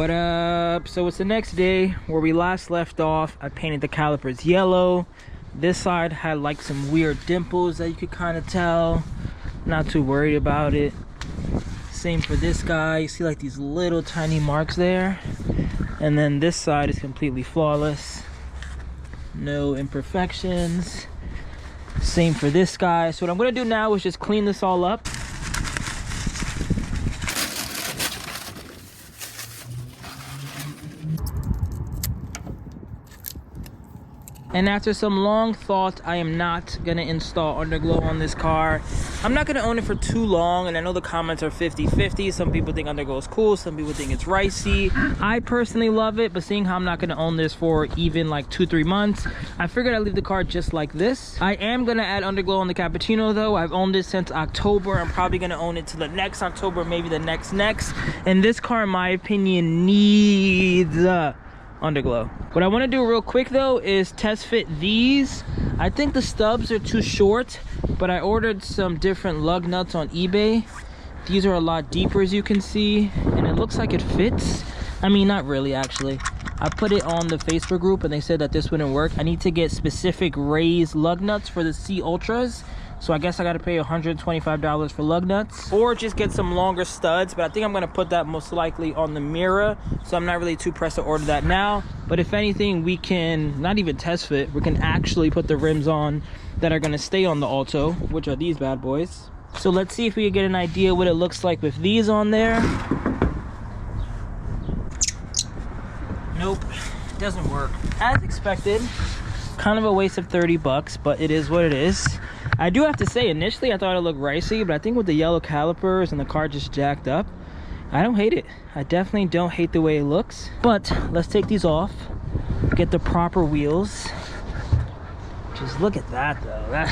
What up? So it's the next day where we last left off. I painted the calipers yellow. This side had like some weird dimples that you could kind of tell. Not too worried about it. Same for this guy. You see like these little tiny marks there. And then this side is completely flawless. No imperfections. Same for this guy. So what I'm gonna do now is just clean this all up. And after some long thought, I am not gonna install Underglow on this car. I'm not gonna own it for too long, and I know the comments are 50-50. Some people think Underglow is cool, some people think it's ricey. I personally love it, but seeing how I'm not gonna own this for even like 2-3 months, I figured I'd leave the car just like this. I am gonna add Underglow on the Cappuccino though. I've owned it since October. I'm probably gonna own it to the next October, maybe the next. And this car, in my opinion, needs Underglow. What I want to do real quick though is test fit these. I think the stubs are too short, but I ordered some different lug nuts on eBay. These are a lot deeper, as you can see, and it looks like it fits. I mean, not really actually. I put it on the Facebook group and they said that this wouldn't work. I need to get specific raised lug nuts for the C Ultras. So I guess I gotta pay $125 for lug nuts, or just get some longer studs, but I think I'm gonna put that most likely on the Mira, so I'm not really too pressed to order that now. But if anything, we can not even test fit, we can actually put the rims on that are gonna stay on the Alto, which are these bad boys. So let's see if we can get an idea what it looks like with these on there. Nope, doesn't work. As expected, kind of a waste of 30 bucks, but it is what it is. I do have to say, initially I thought it looked ricey, but I think with the yellow calipers and the car just jacked up, I don't hate it. I definitely don't hate the way it looks. But let's take these off, get the proper wheels. Just look at that though.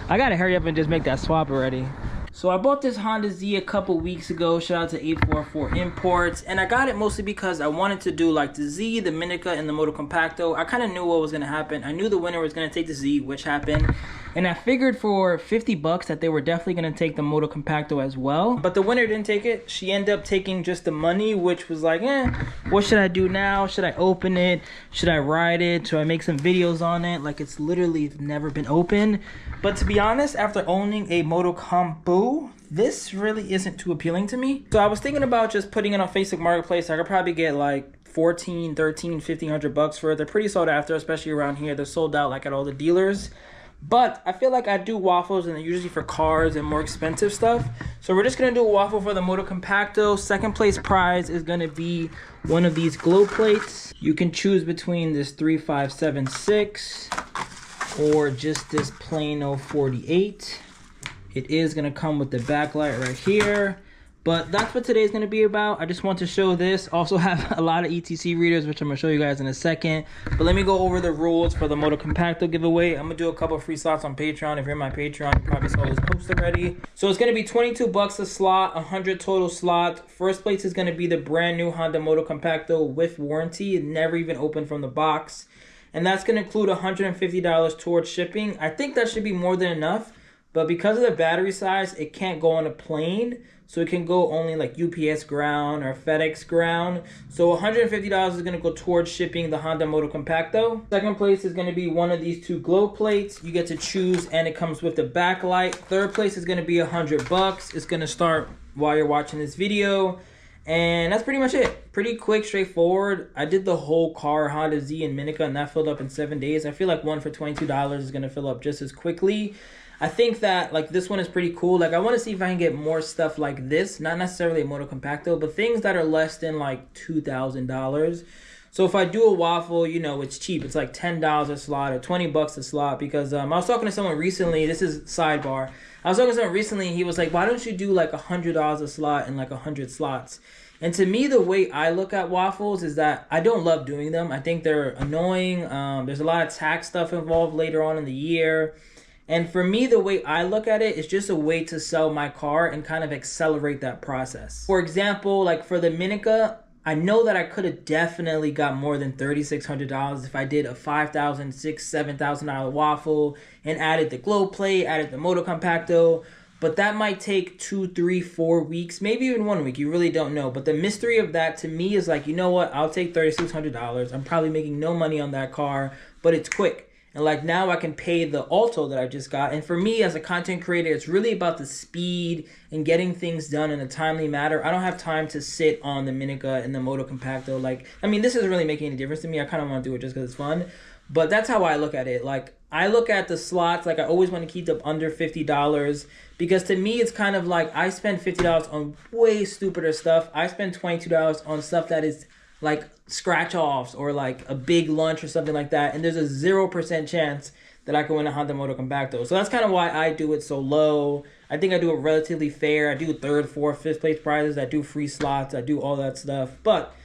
I gotta hurry up and just make that swap already. So I bought this Honda Z a couple weeks ago. Shout out to 844 Imports. And I got it mostly because I wanted to do like the Z, the Minica, and the Motocompacto. I kind of knew what was going to happen. I knew the winner was going to take the Z, which happened. And I figured for 50 bucks that they were definitely going to take the Motocompacto as well. But the winner didn't take it. She ended up taking just the money, which was like, what should I do now? Should I open it? Should I ride it? Should I make some videos on it? Like, it's literally never been open. But to be honest, after owning a Motocompacto, this really isn't too appealing to me. So I was thinking about just putting it on Facebook Marketplace. I could probably get like 14, 13, 1500 bucks for it. They're pretty sought after, especially around here. They're sold out like at all the dealers. But I feel like I do waffles, and they're usually for cars and more expensive stuff. So we're just gonna do a waffle for the Motocompacto. Second place prize is gonna be one of these glow plates. You can choose between this 3576 or just this plain 048. It is going to come with the backlight right here, but that's what today's going to be about. I just want to show this. Also have a lot of ETC readers, which I'm going to show you guys in a second. But let me go over the rules for the Motocompacto giveaway. I'm going to do a couple free slots on Patreon. If you're in my Patreon, you probably saw this post already. So it's going to be 22 bucks a slot, 100 total slot. First place is going to be the brand new Honda Motocompacto with warranty. It never even opened from the box. And that's going to include $150 towards shipping. I think that should be more than enough. But because of the battery size, it can't go on a plane. So it can go only like UPS ground or FedEx ground. So $150 is going to go towards shipping the Honda Motocompacto. Second place is going to be one of these two glow plates. You get to choose, and it comes with the backlight. Third place is going to be 100 bucks. It's going to start while you're watching this video. And that's pretty much it. Pretty quick, straightforward. I did the whole car, Honda Z and Minica, and that filled up in 7 days. I feel like one for $22 is going to fill up just as quickly. I think that like this one is pretty cool. Like I want to see if I can get more stuff like this. Not necessarily a Motocompacto, but things that are less than like $2,000. So if I do a waffle, you know, it's cheap. It's like $10 a slot or 20 bucks a slot, because I was talking to someone recently. This is sidebar. I was talking to someone recently, and he was like, why don't you do like $100 a slot and like 100 slots? And to me, the way I look at waffles is that I don't love doing them. I think they're annoying. There's a lot of tax stuff involved later on in the year. And for me, the way I look at it is just a way to sell my car and kind of accelerate that process. For example, like for the Minica, I know that I could have definitely got more than $3,600 if I did a $5,000, $6,000, $7,000 waffle and added the glow plate, added the Motocompacto. but that might take 2, 3, 4 weeks, maybe even 1 week. You really don't know. But the mystery of that to me is like, you know what? I'll take $3,600. I'm probably making no money on that car, but it's quick. And like now I can pay the Alto that I just got. And for me as a content creator, it's really about the speed and getting things done in a timely manner. I don't have time to sit on the Minica and the Motocompacto. Like, I mean, this isn't really making any difference to me. I kind of want to do it just because it's fun. But that's how I look at it. Like, I look at the slots, like I always want to keep them under $50 because to me, it's kind of like I spend $50 on way stupider stuff. I spend $22 on stuff that is like scratch offs or like a big lunch or something like that. And there's a 0% chance that I can win a Honda Motocompacto. So that's kind of why I do it so low. I think I do it relatively fair. I do 3rd, 4th, 5th place prizes. I do free slots. I do all that stuff. But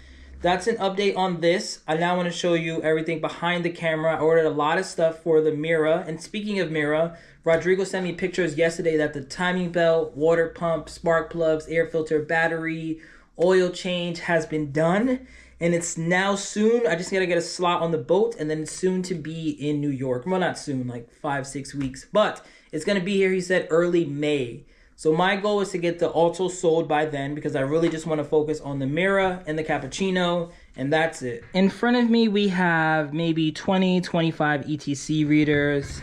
that's an update on this. I now want to show you everything behind the camera. I ordered a lot of stuff for the Mira. And speaking of Mira, Rodrigo sent me pictures yesterday that the timing belt, water pump, spark plugs, air filter, battery, oil change has been done. And it's now soon. I just got to get a slot on the boat. And then it's soon to be in New York. Well, not soon, like 5, 6 weeks. But it's going to be here, he said, early May. So my goal is to get the Alto sold by then because I really just want to focus on the Mira and the Cappuccino, and that's it. In front of me, we have maybe 20, 25 ETC readers.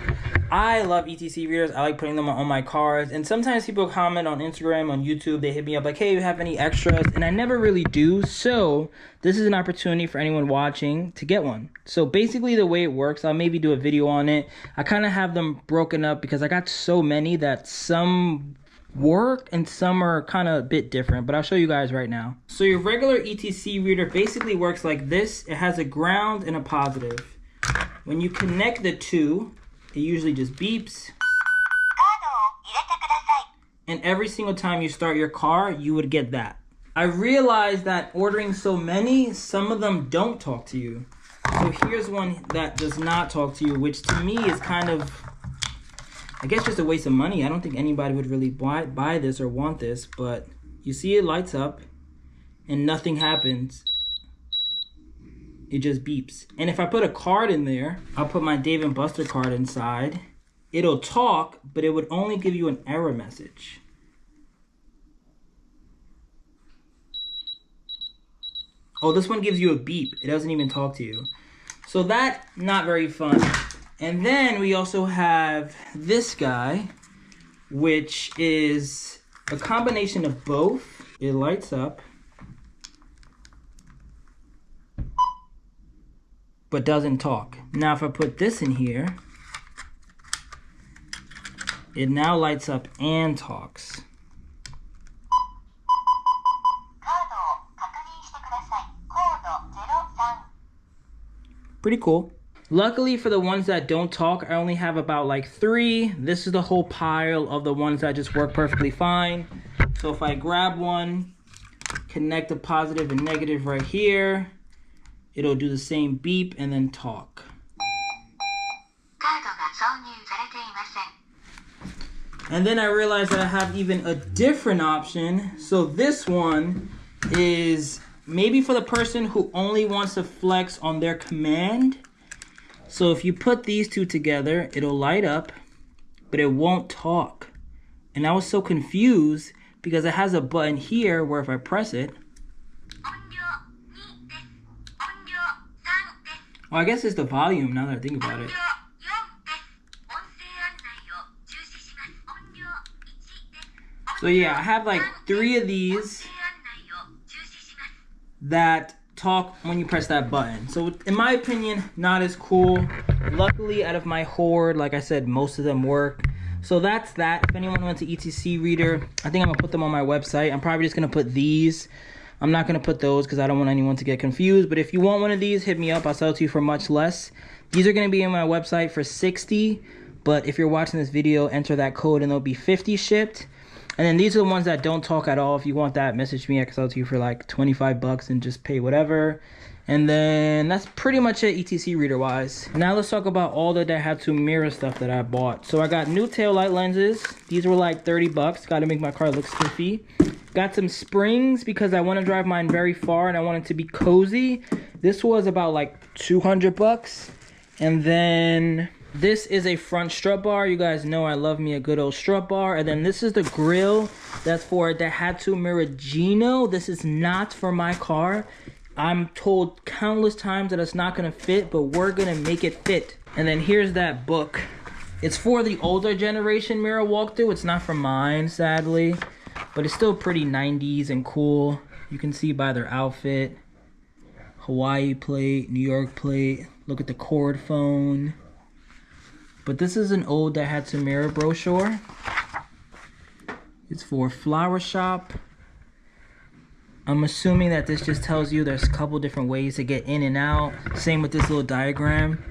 I love ETC readers. I like putting them on my cars. And sometimes people comment on Instagram, on YouTube. They hit me up like, hey, you have any extras? And I never really do. So this is an opportunity for anyone watching to get one. So basically the way it works, I'll maybe do a video on it. I kind of have them broken up because I got so many that some work and some are kind of a bit different, but I'll show you guys right now. So your regular ETC reader basically works like this. It has a ground and a positive. When you connect the two, it usually just beeps. And every single time you start your car, you would get that. I realized that ordering so many, some of them don't talk to you. So here's one that does not talk to you, which to me is kind of, I guess, just a waste of money. I don't think anybody would really buy this or want this, but you see it lights up and nothing happens. It just beeps. And if I put a card in there, I'll put my Dave & Buster card inside. It'll talk, but it would only give you an error message. Oh, this one gives you a beep. It doesn't even talk to you. So that, not very fun. And then we also have this guy, which is a combination of both. It lights up, but doesn't talk. Now if I put this in here, it now lights up and talks. Pretty cool. Luckily for the ones that don't talk, I only have about like 3. This is the whole pile of the ones that just work perfectly fine. So if I grab one, connect the positive and negative right here, it'll do the same beep and then talk. And then I realized that I have even a different option. So this one is maybe for the person who only wants to flex on their command. So if you put these two together, it'll light up, but it won't talk. And I was so confused because it has a button here where if I press it, well, I guess it's the volume now that I think about it. So yeah, I have like 3 of these that talk when you press that button. So in my opinion, not as cool. Luckily, out of my horde, like I said, most of them work. So that's that. If anyone wants an ETC reader, I think I'm gonna put them on my website. I'm probably just gonna put these. I'm not gonna put those because I don't want anyone to get confused. But if you want one of these, hit me up. I'll sell it to you for much less. These are gonna be on my website for $60. But if you're watching this video, enter that code and they'll be $50 shipped. And then these are the ones that don't talk at all. If you want that, message me. I can sell it to you for like 25 bucks and just pay whatever. And then that's pretty much it ETC reader wise. Now let's talk about all the Daihatsu Mira stuff that I bought. So I got new taillight lenses. These were like 30 bucks. Got to make my car look spiffy. Got some springs because I want to drive mine very far and I want it to be cozy. This was about like 200 bucks. And then This is a front strut bar. You guys know I love me a good old strut bar. And then this is the grill that's for the Daihatsu Mira. This is not for my car. I'm told countless times that it's not gonna fit, but we're gonna make it fit. And then here's that book. It's for the older generation Mira walkthrough. It's not for mine, sadly, but it's still pretty 90s and cool. You can see by their outfit. Hawaii plate, New York plate. Look at the cord phone. But this is an old Daihatsu Mira brochure. It's for flower shop. I'm assuming that this just tells you there's a couple different ways to get in and out. Same with this little diagram.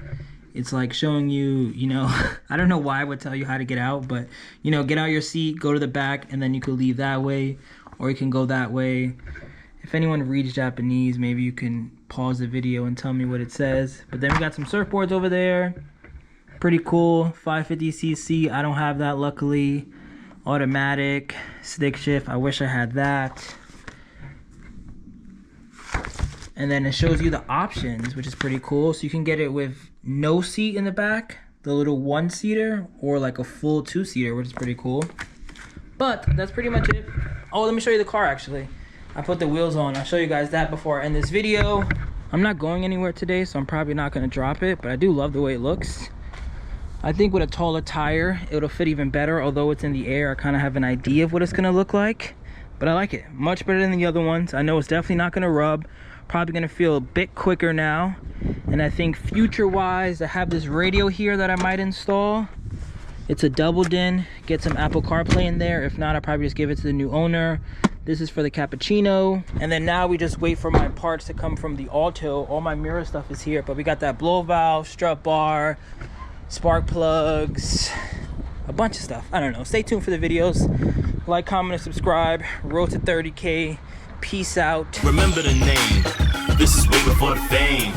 It's like showing you, you know, I don't know why I would tell you how to get out, but, you know, get out your seat, go to the back, and then you could leave that way, or you can go that way. If anyone reads Japanese, maybe you can pause the video and tell me what it says. But then we got some surfboards over there. Pretty cool. 550cc. I don't have that, luckily. Automatic stick shift. I wish I had that. And then it shows you the options, which is pretty cool. So you can get it with no seat in the back, the little one-seater, or like a full two-seater, which is pretty cool. But that's pretty much it. Oh, let me show you the car, actually. I put the wheels on. I'll show you guys that before I end this video. I'm not going anywhere today, so I'm probably not going to drop it, but I do love the way it looks. I think with a taller tire, it'll fit even better. Although it's in the air, I kind of have an idea of what it's going to look like. But I like it. Much better than the other ones. I know it's definitely not going to rub. Probably going to feel a bit quicker now. And I think future-wise, I have this radio here that I might install. It's a double din. Get some Apple CarPlay in there. If not, I'll probably just give it to the new owner. This is for the cappuccino. And then now we just wait for my parts to come from the Alto. All my Mira stuff is here. But we got that blow valve, strut bar, spark plugs, a bunch of stuff. I don't know. Stay tuned for the videos. Like, comment, and subscribe. Road to 30K. Peace out. Remember the name. This is way before the fame.